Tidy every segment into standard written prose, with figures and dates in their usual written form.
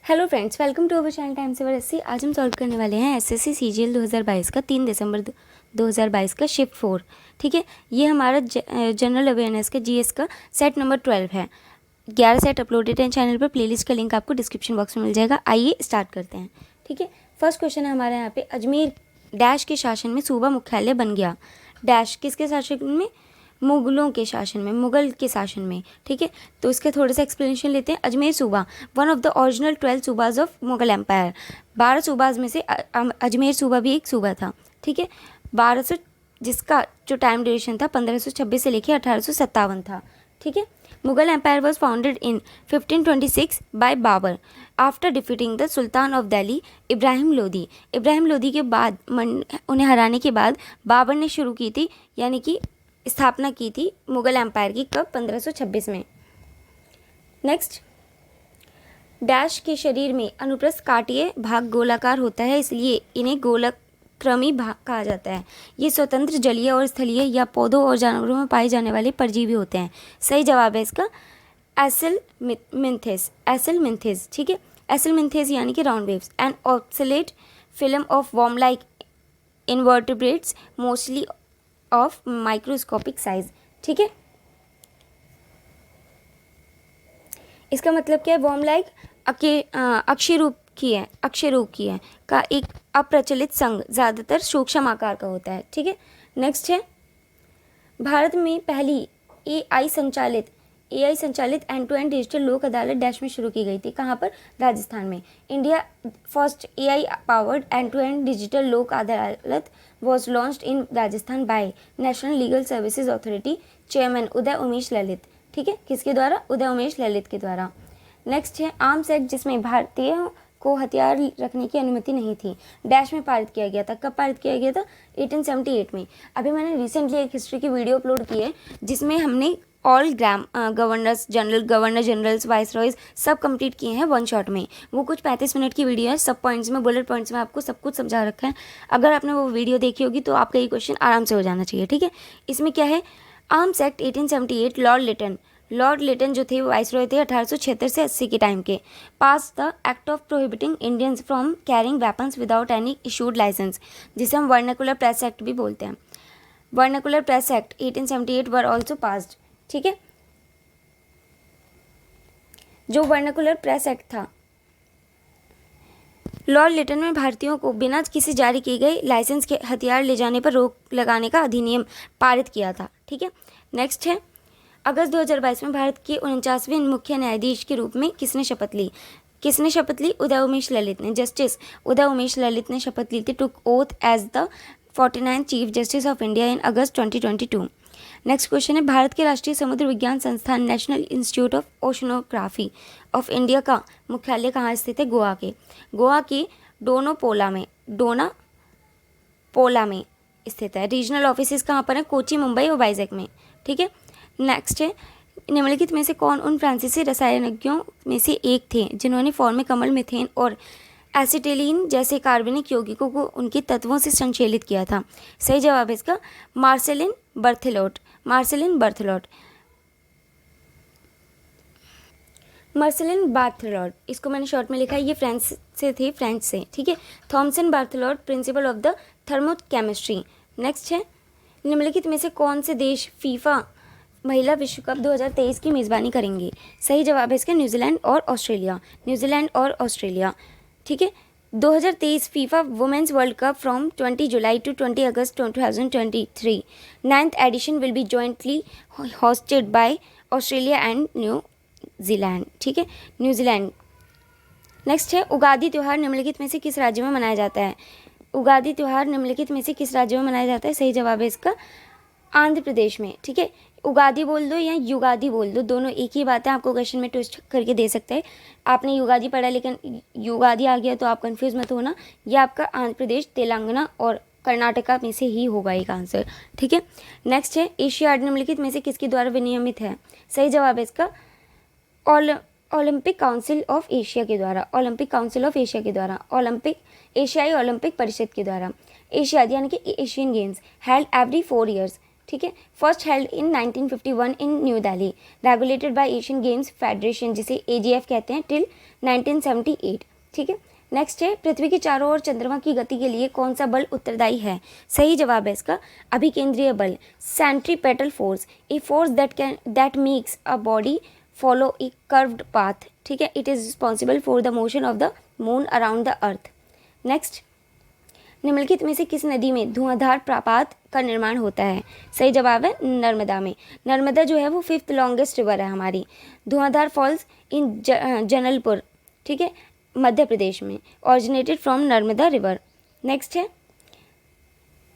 Hello friends, welcome to our channel time saver SC. आज हम solve करने वाले हैं एसएससी सीजीएल 2022 का 3 दिसंबर 2022 का शिफ्ट 4। ठीक है, ये हमारा जनरल अवेयरनेस का जीएस का सेट नंबर 12 है। 11 सेट अपलोडेड हैं चैनल पर। प्लेलिस्ट का लिंक आपको डिस्क्रिप्शन बॉक्स में मिल जाएगा। आइए स्टार्ट करते हैं। ठीक है, फर्स्ट क्वेश्चन है हमारे यहाँ पे, अजमेर डैश के शासन में सूबा मुख्यालय बन गया। डैश किसके शासन में? मुगलों के शासन में, मुगल के शासन में। ठीक है, तो इसके थोड़े से एक्सप्लेनेशन लेते हैं। Ajmer Subah one of the original 12 subahs of Mughal empire. 12 सूबाज में से अजमेर सूबा भी एक सूबा था। ठीक है, 1200 जिसका जो टाइम ड्यूरेशन था 1526 से लेकर 1857 था। ठीक है, Mughal empire was founded in 1526 by Babur after defeating the sultan of Delhi Ibrahim Lodi. Ibrahim Lodi के बाद उन्हें हराने के बाद बाबर ने शुरू की थी, यानी कि स्थापना की थी मुगल एम्पायर की। कब? 1526 में। नेक्स्ट, डैश के शरीर में अनुप्रस्थ काटीय भाग गोलाकार होता है, इसलिए इन्हें गोलक्रमी भाग कहा जाता है। ये स्वतंत्र जलीय और स्थलीय या पौधों और जानवरों में पाए जाने वाले परजीवी होते हैं। सही जवाब है इसका एसिलमिंथेस। एसिलमिंथेस, ठीक है, एसिलमिंथेस यानी कि round waves and obsolete film of worm like invertebrates mostly of microscopic size. ठीक है, इसका मतलब क्या है? वर्म लाइक अक्षय रूप की है का एक अप्रचलित संघ ज़्यादातर सूक्ष्म आकार का होता है। ठीक है, नेक्स्ट है, भारत में पहली एआई संचालित and to end digital Lok अदालत डैश में शुरू की गई थी। कहाँ पर? राजस्थान में। India first AI powered end to end digital Lok Adalat was launched in Rajasthan by national legal services authority chairman Uday Umesh Lalit. ठीक है, किसके द्वारा? उदय उमेश ललित के द्वारा। नेक्स्ट है, आर्म्स एक्ट जिसमें भारतीयों को हथियार रखने की अनुमति नहीं थी, डैश में पारित किया गया था। कब पारित किया गया था? 1878 में। अभी मैंने रिसेंटली एक हिस्ट्री की वीडियो अपलोड की है जिसमें हमने ऑल गवर्नर जनरल्स वाइसरॉयज सब कंप्लीट किए हैं वन शॉट में। वो कुछ 35 मिनट की वीडियो है, सब पॉइंट्स में, बुलेट पॉइंट्स में आपको सब कुछ समझा रखा है। अगर आपने वो वीडियो देखी होगी तो आपका ये क्वेश्चन आराम से हो जाना चाहिए। ठीक है, इसमें क्या है? आर्म्स एक्ट 1878, लॉर्ड लिटन जो थे वो वाइसरॉय थे 1876 से 80 के टाइम के। Pass the act of prohibiting Indians from carrying weapons without any issued licence, जिसे हम वर्नाकुलर प्रेस एक्ट भी बोलते हैं। Vernacular press act 1878 were also passed. ठीक है, जो वर्नाकुलर प्रेस एक्ट था, लॉर्ड लिटन में भारतीयों को बिना किसी जारी किए गए लाइसेंस के हथियार ले जाने पर रोक लगाने का अधिनियम पारित किया था। ठीक है, नेक्स्ट है, अगस्त 2022 में भारत के 49वें मुख्य न्यायाधीश के रूप में किसने शपथ ली? उदय उमेश ललित ने। जस्टिस उदय उमेश ललित ने शपथ ली थी, took oath as the 49th chief justice of India in August 2022। Next question है, भारत के राष्ट्रीय समुद्र विज्ञान संस्थान national institute of oceanography of India का मुख्यालय कहाँ स्थित है? गोवा के डोनापोला में स्थित है। रीजनल ऑफिसेज कहाँ पर है? कोची, मुंबई और वाइजैक में। ठीक है, नेक्स्ट है, निम्नलिखित में से कौन उन फ्रांसीसी रसायनज्ञों में से एक थे जिन्होंने फॉर्मिकमल, मीथेन और एसिटिलीन जैसे कार्बनिक यौगिकों को उनके तत्वों से संश्लेषित किया था? सही जवाब है इसका मार्सेलिन बर्थेलॉट। इसको मैंने शॉर्ट में लिखा है, ये फ्रेंच से। ठीक है, Thomson Berthelot, principle of the thermochemistry. Next है, निम्नलिखित में से कौन से देश फीफा महिला विश्व कप 2023 की मेज़बानी करेंगे? सही जवाब है इसका न्यूजीलैंड और ऑस्ट्रेलिया। ठीक है, 2023 FIFA women's world cup from 20 July to 20 August 2023 9th edition will be jointly hosted by Australia and New Zealand. ठीक है, न्यूजीलैंड। नेक्स्ट है, उगादी त्यौहार निम्नलिखित में से किस राज्य में मनाया जाता है? सही जवाब है इसका आंध्र प्रदेश में। ठीक है, उगादी बोल दो या युगादी बोल दो, दोनों एक ही बात है। आपको क्वेश्चन में ट्विस्ट करके दे सकते हैं। आपने युगादी पढ़ा लेकिन युगादी आ गया तो आप कंफ्यूज मत होना। यह आपका आंध्र प्रदेश, तेलंगाना और कर्नाटका में से ही होगा एक आंसर। ठीक है, नेक्स्ट है, एशियाड निम्नलिखित में से किसके द्वारा विनियमित है? सही जवाब है इसका ओलंपिक काउंसिल ऑफ एशिया के द्वारा, एशियाई ओलंपिक परिषद के द्वारा। एशियाड यानी कि Asian games held every 4 years, ठीक है। First held in 1951 in new Delhi, regulated by Asian games federation जिसे AGF कहते हैं टिल 1978, ठीक है। नेक्स्ट है पृथ्वी के चारों ओर चंद्रमा की गति के लिए कौन सा बल उत्तरदायी है? सही जवाब है इसका अभिकेंद्रीय बल, centripetal force, a force that makes a body follow A curved path, ठीक है। It is responsible for the motion of the moon around the earth. Next, निम्नलिखित में से किस नदी में धुआंधार प्रपात का निर्माण होता है? सही जवाब है नर्मदा में। नर्मदा जो है वो 5th लॉन्गेस्ट रिवर है हमारी। धुआंधार फॉल्स इन जनलपुर, ठीक है, मध्य प्रदेश में, originated from Narmada river. Next है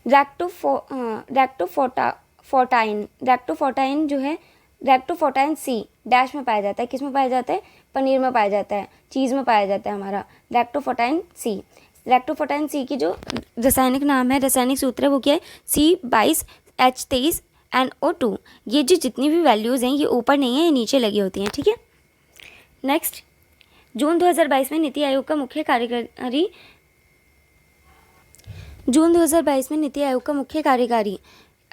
रैक्टोफोर्टाइन जो है, रैक्टोफोर्टाइन सी डैश में पाया जाता है, किस में पाया जाता है? पनीर में पाया जाता है, चीज़ में पाया जाता है हमारा रैक्टोफोर्टाइन सी। रैक्टोफोर्टाइन सी की जो रासायनिक नाम है, रासायनिक सूत्र है वो क्या है? C22H23NO2। ये जो जितनी भी वैल्यूज़ हैं ये ऊपर नहीं है, ये नीचे लगी होती हैं, ठीक है। नेक्स्ट, जून 2022 में नीति आयोग का मुख्य कार्यकारी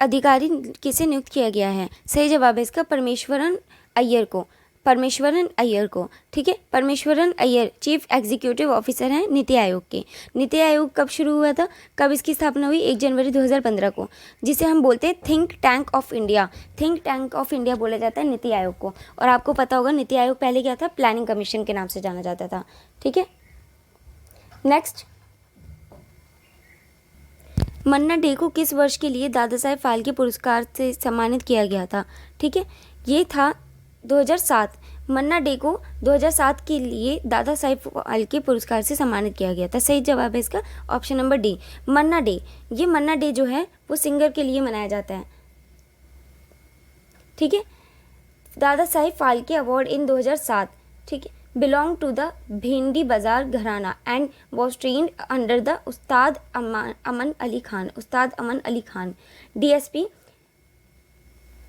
अधिकारी किसे नियुक्त किया गया है? सही जवाब है इसका परमेश्वरन अय्यर को, ठीक है। Parameswaran Iyer chief executive officer हैं नीति आयोग के। नीति आयोग कब शुरू हुआ था, कब इसकी स्थापना हुई? 1 जनवरी 2015 को, जिसे हम बोलते हैं think tank of India. Think tank of India बोला जाता है नीति आयोग को। और आपको पता होगा नीति आयोग पहले क्या था? प्लानिंग कमीशन के नाम से जाना जाता था, ठीक है। नेक्स्ट, मन्ना डे को किस वर्ष के लिए दादा साहेब फाल्के पुरस्कार से सम्मानित किया गया था? ठीक है, ये था 2007। मन्ना डे को 2007 के लिए दादा साहेब फाल्के पुरस्कार से सम्मानित किया गया था। सही जवाब है इसका ऑप्शन नंबर डी, मन्ना डे। ये मन्ना डे जो है वो सिंगर के लिए मनाया जाता है, ठीक है। दादा साहेब फाल्के अवार्ड इन 2007, ठीक है, belong to the Bhendi Bazaar gharana and was trained under the Ustad Aman Ali Khan. DSP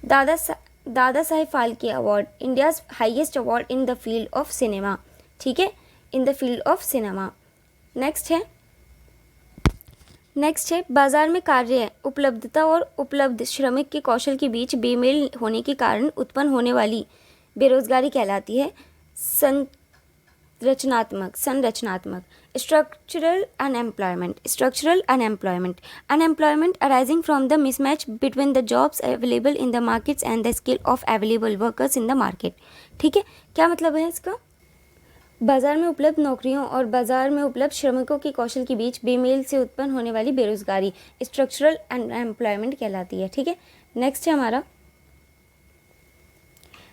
Dada Saheb Phalke award, India's highest award in the field of cinema, ठीक है, in the field of cinema. Next है बाजार में कार्य उपलब्धता और उपलब्ध श्रमिक के कौशल के बीच बेमेल होने के कारण उत्पन्न होने वाली बेरोजगारी कहलाती है संरचनात्मक structural unemployment arising from the mismatch between the jobs available in the markets and the skill of available workers in the market, ठीक है। क्या मतलब है इसका? बाजार में उपलब्ध नौकरियों और बाजार में उपलब्ध श्रमिकों के कौशल के बीच बेमेल से उत्पन्न होने वाली बेरोजगारी स्ट्रक्चरल अनएम्प्लॉयमेंट कहलाती है, ठीक है। नेक्स्ट है हमारा,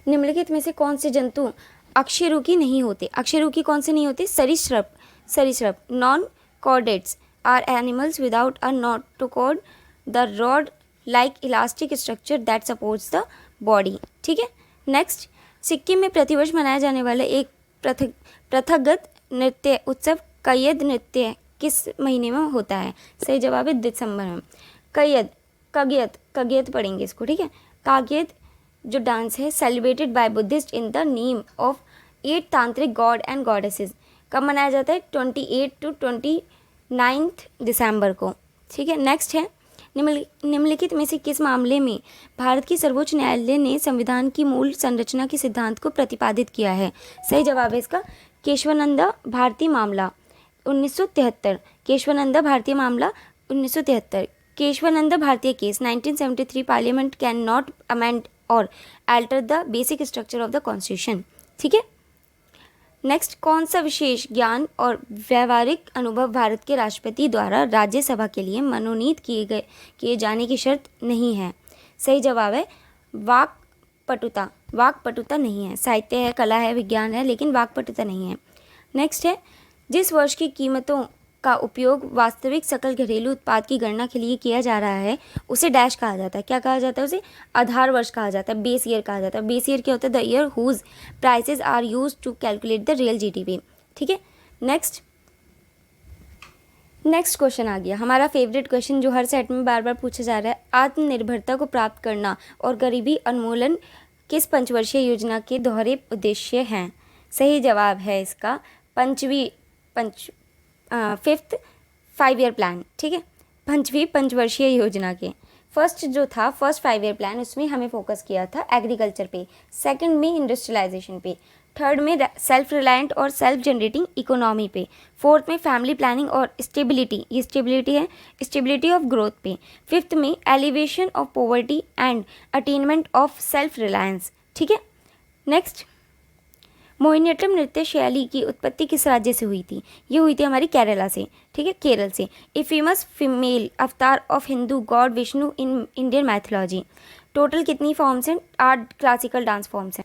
निम्नलिखित में से कौन से जंतु अकशेरुकी नहीं होते? अकशेरुकी कौन से नहीं होते? सरीसृप non chordates are animals without a notochord the rod like elastic structure that supports the body, ठीक है। नेक्स्ट, सिक्किम में प्रतिवर्ष मनाया जाने वाला एक प्रथागत नृत्य उत्सव कयद नृत्य किस महीने में होता है? सही जवाब है दिसंबर में। कगयत पढ़ेंगे इसको, ठीक है। कागयत जो डांस है celebrated by Buddhist in the name of 8 तांत्रिक गॉड एंड गॉडेसेस, कब मनाया जाता है? 28 to 29 दिसंबर को, ठीक है। नेक्स्ट है, निम्नलिखित में से किस मामले में भारत की सर्वोच्च न्यायालय ने संविधान की मूल संरचना के सिद्धांत को प्रतिपादित किया है? सही जवाब है इसका केशवानंदा भारती मामला 1973। केशवानंदा भारतीय मामला 1973। Kesavananda Bharatiya case 1973 parliament can not amend or alter the basic structure of the constitution, ठीक है। नेक्स्ट, कौन सा विशेष ज्ञान और व्यवहारिक अनुभव भारत के राष्ट्रपति द्वारा राज्यसभा के लिए मनोनीत किए जाने की शर्त नहीं है? सही जवाब है वाक्पटुता नहीं है। साहित्य है, कला है, विज्ञान है, लेकिन वाक्पटुता नहीं है। नेक्स्ट है, जिस वर्ष की कीमतों का उपयोग वास्तविक सकल घरेलू उत्पाद की गणना के लिए किया जा रहा है उसे डैश कहा जाता है। क्या कहा जाता है? उसे आधार वर्ष कहा जाता है, बेस ईयर कहा जाता है। बेस ईयर क्या होता है? The year whose prices are use to calculate the real GDP, ठीक है। नेक्स्ट क्वेश्चन आ गया हमारा फेवरेट क्वेश्चन जो हर सेट में बार बार पूछा जा रहा है। आत्मनिर्भरता को प्राप्त करना और गरीबी उन्मूलन किस पंचवर्षीय योजना के दोहरे उद्देश्य हैं? सही जवाब है इसका 5th 5 ईयर प्लान, ठीक है, 5वीं पंचवर्षीय योजना के। फर्स्ट जो था फर्स्ट 5 ईयर प्लान, उसमें हमें फोकस किया था एग्रीकल्चर पे, सेकंड में इंडस्ट्रियलाइजेशन पे, थर्ड में सेल्फ रिलायंट और सेल्फ जनरेटिंग इकोनॉमी पे, फोर्थ में फैमिली प्लानिंग और स्टेबिलिटी, ये स्टेबिलिटी है, स्टेबिलिटी ऑफ ग्रोथ पे, फिफ्थ में elevation of poverty and attainment of self reliance. ठीक है। नेक्स्ट, मोहिनीअट्टम नृत्य शैली की उत्पत्ति किस राज्य से हुई थी? ये हुई थी हमारी केरला से। ठीक है, केरल से। A famous female avatar of Hindu god Vishnu in Indian mythology. Total कितनी फॉर्म्स हैं? 8 क्लासिकल डांस फॉर्म्स हैं।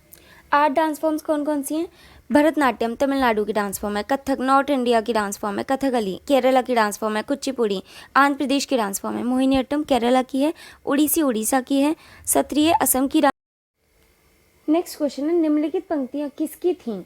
8 डांस फॉर्म्स कौन कौन सी हैं? भरतनाट्यम तमिलनाडु की डांस फॉर्म है, कथक नॉर्थ इंडिया की डांस फॉर्म है, कथकली केरला की डांस फॉर्म है, कुचिपुड़ी आंध्र प्रदेश की डांस फॉर्म है, मोहिनीअट्टम केरला की है, ओडिसी उड़ीसा की है, सत्रिय असम की। नेक्स्ट क्वेश्चन है, निम्नलिखित पंक्तियाँ किसकी थीं?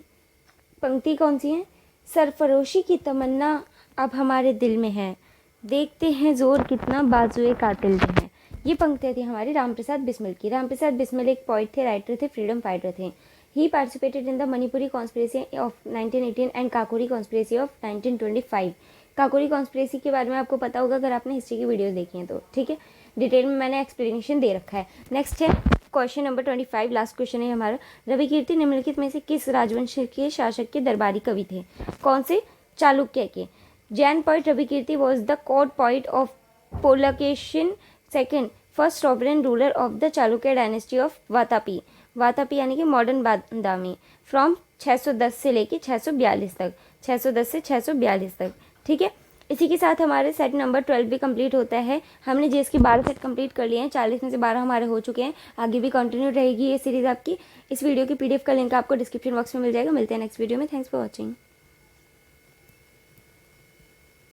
पंक्ति कौन सी है? सरफरोशी की तमन्ना अब हमारे दिल में है, देखते हैं जोर कितना बाजुए कातिल में है। ये पंक्तियाँ थी हमारी रामप्रसाद बिस्मिल की। रामप्रसाद बिस्मिल एक पोइट थे, राइटर थे, फ्रीडम फाइटर थे। He participated in the Manipuri conspiracy of 1918 and Kakori conspiracy of 1925। Kakori conspiracy के बारे में आपको पता होगा अगर आपने हिस्ट्री की वीडियोस देखी हैं तो। ठीक है, डिटेल में मैंने एक्सप्लेनेशन दे रखा है। नेक्स्ट है क्वेश्चन नंबर 25, लास्ट क्वेश्चन है हमारा। रवि कीर्ति निम्नलिखित में से किस राजवंश के शासक के दरबारी कवि थे? कौन से? चालुक्य के। Jain poet Ravi Kirti was the court poet of Pulakeshin second, first sovereign ruler of the Chalukya dynasty of Vatapi. Vatapi यानी कि मॉडर्न बादामी, फ्रॉम 610 से लेके 642 तक, 610 से 642 तक। ठीक है, इसी के साथ हमारे सेट नंबर 12 भी कंप्लीट होता है। हमने जीएस के 12 सेट कंप्लीट कर लिए हैं, 40 में से 12 हमारे हो चुके हैं। आगे भी कंटिन्यू रहेगी ये सीरीज़ आपकी। इस वीडियो की पीडीएफ का लिंक आपको डिस्क्रिप्शन बॉक्स में मिल जाएगा। मिलते हैं नेक्स्ट वीडियो में। Thanks for watching.